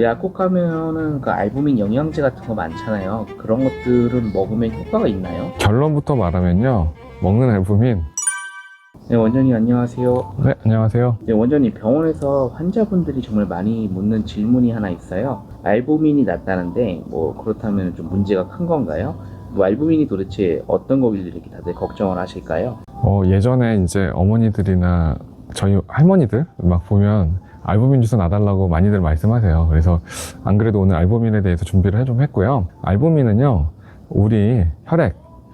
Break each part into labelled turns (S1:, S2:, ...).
S1: 약국하면은 그 알부민 영양제 같은 거 많잖아요. 그런 것들은 먹으면 효과가 있나요?
S2: 결론부터 말하면요, 먹는 알부민.
S1: 네, 원장님 안녕하세요.
S2: 네, 안녕하세요.
S1: 네, 원장님 병원에서 환자분들이 정말 많이 묻는 질문이 하나 있어요. 알부민이 낮다는데 그렇다면 좀 문제가 큰 건가요? 알부민이 도대체 어떤 거길래 이렇게 다들 걱정을 하실까요?
S2: 예전에 이제 어머니들이나 저희 할머니들 막 보면 알부민 주사 놔달라고 많이들 말씀하세요. 그래서 안 그래도 오늘 알부민에 대해서 준비를 좀 했고요. 알부민은요, 우리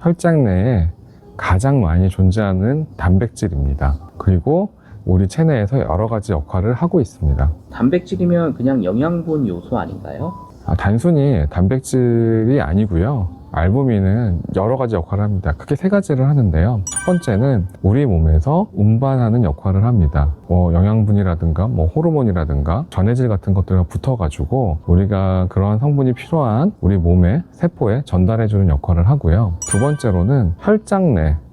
S2: 혈장 내에 가장 많이 존재하는 단백질입니다. 그리고 우리 체내에서 여러 가지 역할을 하고 있습니다.
S1: 단백질이면 그냥 영양분 요소 아닌가요?
S2: 단순히 단백질이 아니고요. 알부민은 여러 가지 역할을 합니다. 크게 세 가지를 하는데요. 첫 번째는 우리 몸에서 운반하는 역할을 합니다. 영양분이라든가 호르몬이라든가 전해질 같은 것들과 붙어가지고 우리가 그러한 성분이 필요한 우리 몸의 세포에 전달해주는 역할을 하고요. 두 번째로는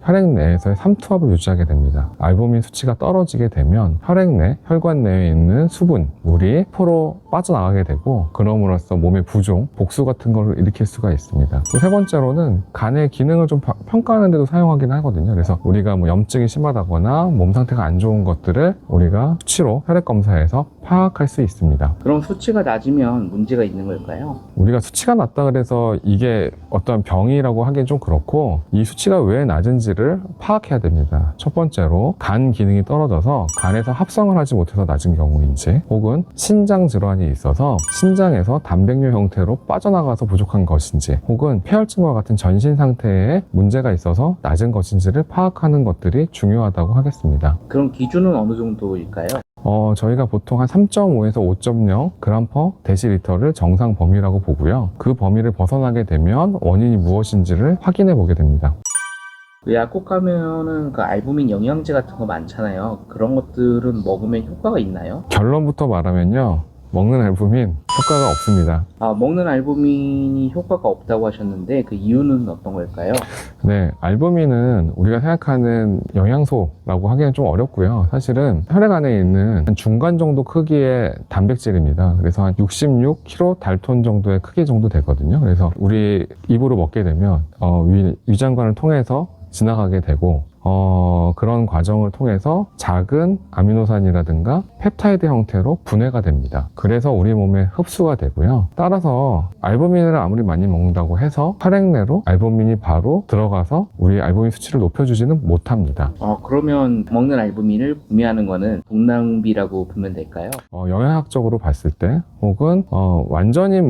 S2: 혈액 내에서의 삼투압을 유지하게 됩니다. 알부민 수치가 떨어지게 되면 혈관 내에 있는 수분, 물이 포로 빠져나가게 되고, 그럼으로써 몸의 부종, 복수 같은 걸 일으킬 수가 있습니다. 또 세 번째로는 간의 기능을 좀 평가하는 데도 사용하긴 하거든요. 그래서 우리가 염증이 심하다거나 몸 상태가 안 좋은 것들을 우리가 수치로 혈액 검사에서 파악할 수 있습니다.
S1: 그럼 수치가 낮으면 문제가 있는 걸까요?
S2: 우리가 수치가 낮다 그래서 이게 어떤 병이라고 하기엔 좀 그렇고, 이 수치가 왜 낮은지를 파악해야 됩니다. 첫 번째로 간 기능이 떨어져서 간에서 합성을 하지 못해서 낮은 경우인지, 혹은 신장 질환이 있어서 신장에서 단백뇨 형태로 빠져나가서 부족한 것인지, 혹은 폐혈증과 같은 전신 상태에 문제가 있어서 낮은 것인지를 파악하는 것들이 중요하다고 하겠습니다.
S1: 그럼 기준은 어느 정도일까요?
S2: 저희가 보통 한 3.5에서 5.0 g/dl를 정상 범위라고 보고요. 그 범위를 벗어나게 되면 원인이 무엇인지를 확인해 보게 됩니다.
S1: 약국하면은 그 알부민 영양제 같은 거 많잖아요. 그런 것들은 먹으면 효과가 있나요?
S2: 결론부터 말하면요, 먹는 알부민 효과가 없습니다.
S1: 먹는 알부민이 효과가 없다고 하셨는데 그 이유는 어떤 걸까요?
S2: 네, 알부민은 우리가 생각하는 영양소라고 하기는 좀 어렵고요. 사실은 혈액 안에 있는 한 중간 정도 크기의 단백질입니다. 그래서 한 66kDalton 정도의 크기 정도 되거든요. 그래서 우리 입으로 먹게 되면 위장관을 통해서 지나가게 되고, 그런 과정을 통해서 작은 아미노산이라든가 펩타이드 형태로 분해가 됩니다. 그래서 우리 몸에 흡수가 되고요. 따라서 알부민을 아무리 많이 먹는다고 해서 혈액 내로 알부민이 바로 들어가서 우리 알부민 수치를 높여주지는 못합니다.
S1: 그러면 먹는 알부민을 구매하는 거는 돈 낭비라고 보면 될까요?
S2: 영양학적으로 봤을 때, 혹은 완전히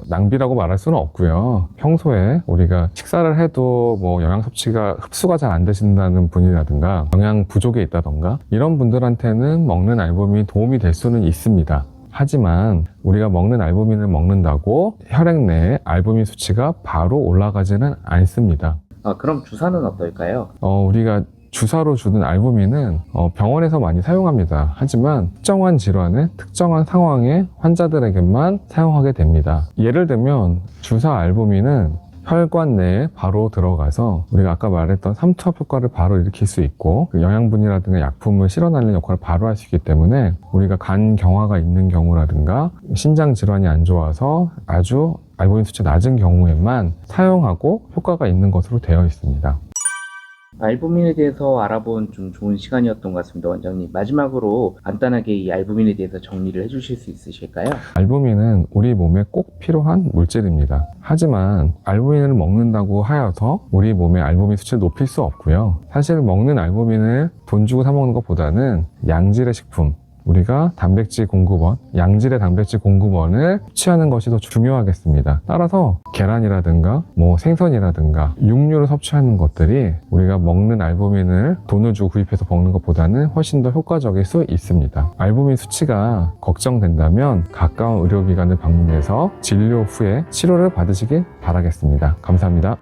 S2: 낭비라고 말할 수는 없고요. 평소에 우리가 식사를 해도 영양 섭취가 흡수가 잘 안 되신다는 분이라든가 영양 부족에 있다던가 이런 분들한테는 먹는 알부민이 도움이 될 수는 있습니다. 하지만 우리가 먹는 알부민을 먹는다고 혈액 내에 알부민 수치가 바로 올라가지는 않습니다.
S1: 그럼 주사는 어떨까요?
S2: 우리가 주사로 주는 알부민은 병원에서 많이 사용합니다. 하지만 특정한 질환의 특정한 상황의 환자들에게만 사용하게 됩니다. 예를 들면 주사 알부민은 혈관 내에 바로 들어가서 우리가 아까 말했던 삼투압 효과를 바로 일으킬 수 있고, 영양분이라든가 약품을 실어날리는 역할을 바로 할 수 있기 때문에 우리가 간 경화가 있는 경우라든가 신장 질환이 안 좋아서 아주 알부민 수치가 낮은 경우에만 사용하고 효과가 있는 것으로 되어 있습니다.
S1: 알부민에 대해서 알아본 좀 좋은 시간이었던 것 같습니다, 원장님. 마지막으로 간단하게 이 알부민에 대해서 정리를 해주실 수 있으실까요?
S2: 알부민은 우리 몸에 꼭 필요한 물질입니다. 하지만 알부민을 먹는다고 하여서 우리 몸의 알부민 수치를 높일 수 없고요. 사실 먹는 알부민을 돈 주고 사 먹는 것보다는 양질의 식품, 우리가 단백질 공급원, 양질의 단백질 공급원을 섭취하는 것이 더 중요하겠습니다. 따라서 계란이라든가 생선이라든가 육류를 섭취하는 것들이 우리가 먹는 알부민을 돈을 주고 구입해서 먹는 것보다는 훨씬 더 효과적일 수 있습니다. 알부민 수치가 걱정된다면 가까운 의료기관을 방문해서 진료 후에 치료를 받으시길 바라겠습니다. 감사합니다.